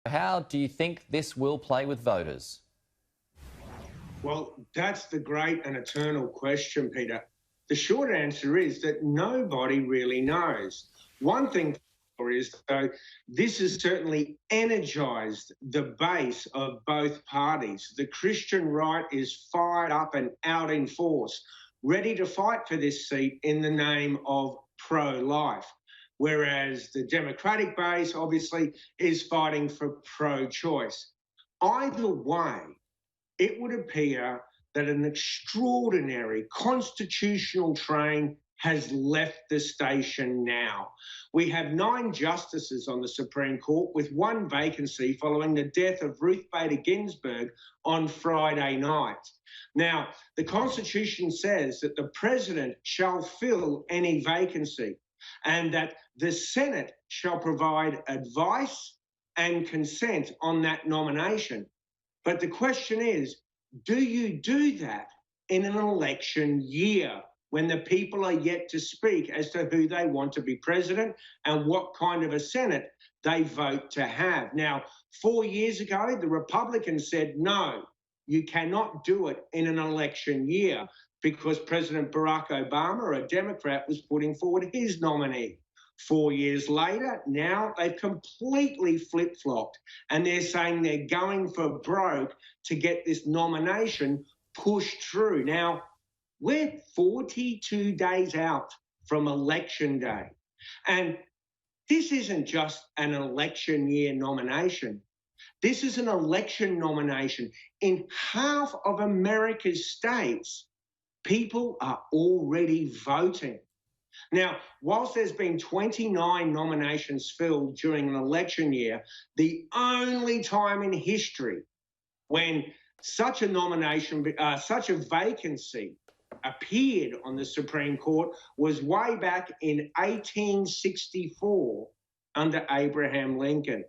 How do you think this will play with voters? Well, that's the great and eternal question, Peter. The short answer is that nobody really knows. One thing is, though, this has certainly energised the base of both parties. The Christian right is fired up and out in force, ready to fight for this seat in the name of pro-life, whereas the Democratic base obviously is fighting for pro-choice. Either way, it would appear that an extraordinary constitutional train has left the station now. We have 9 justices on the Supreme Court with 1 vacancy following the death of Ruth Bader Ginsburg on Friday night. Now, the Constitution says that the President shall fill any vacancy and that the Senate shall provide advice and consent on that nomination. But the question is, do you do that in an election year when the people are yet to speak as to who they want to be president and what kind of a Senate they vote to have? Now, 4 years ago, the Republicans said, no, you cannot do it in an election year because President Barack Obama, a Democrat, was putting forward his nominee. 4 years later, now they've completely flip-flopped and they're saying they're going for broke to get this nomination pushed through. Now, we're 42 days out from Election Day, and this isn't just an election year nomination. This is an election nomination. In half of America's states, people are already voting. Now, whilst there's been 29 nominations filled during an election year, the only time in history when such a nomination, such a vacancy appeared on the Supreme Court was way back in 1864 under Abraham Lincoln.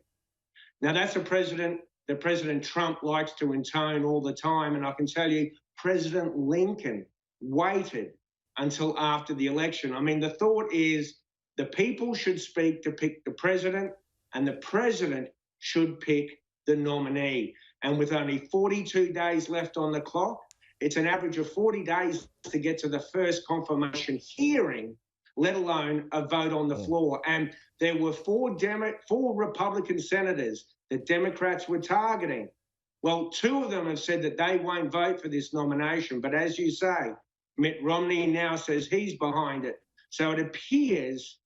Now, that's a president that President Trump likes to intone all the time, and I can tell you President Lincoln waited until after the election. I mean, the thought is the people should speak to pick the president and the president should pick the nominee. And with only 42 days left on the clock, it's an average of 40 days to get to the first confirmation hearing, let alone a vote on the floor. And there were 4 Republican senators that Democrats were targeting. Well, 2 of them have said that they won't vote for this nomination. But as you say, Mitt Romney now says he's behind it. So it appears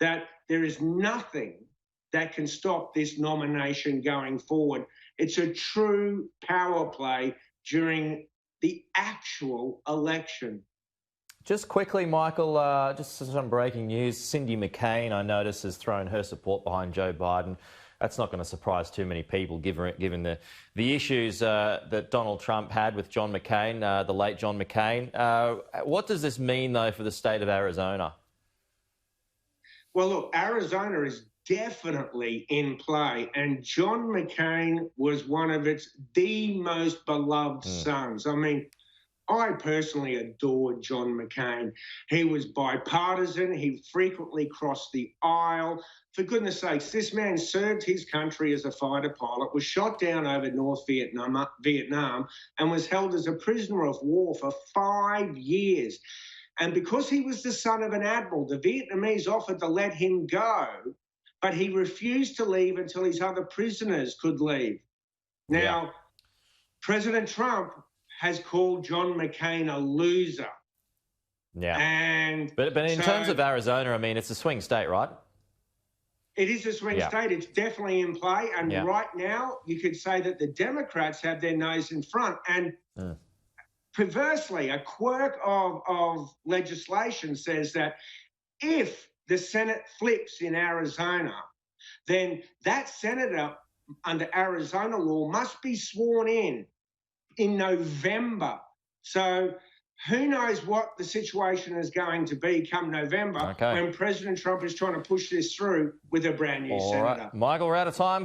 that there is nothing that can stop this nomination going forward. It's a true power play during the actual election. Just quickly, Michael, just some breaking news. Cindy McCain, I notice, has thrown her support behind Joe Biden. That's not going to surprise too many people, given the issues that Donald Trump had with John McCain, the late John McCain. What does this mean, though, for the state of Arizona? Well, look, Arizona is definitely in play, and John McCain was one of the most beloved sons. I mean, I personally adored John McCain. He was bipartisan. He frequently crossed the aisle. For goodness sakes, this man served his country as a fighter pilot, was shot down over North Vietnam, and was held as a prisoner of war for 5 years. And because he was the son of an admiral, the Vietnamese offered to let him go, but he refused to leave until his other prisoners could leave. Now, President Trump has called John McCain a loser. Yeah. But in terms of Arizona, I mean, it's a swing state, right? It is a swing state. It's definitely in play. And right now, you could say that the Democrats have their nose in front. And perversely, a quirk of legislation says that if the Senate flips in Arizona, then that senator under Arizona law must be sworn in November. So who knows what the situation is going to be come November when President Trump is trying to push this through with a brand new senator. All right. Michael, we're out of time.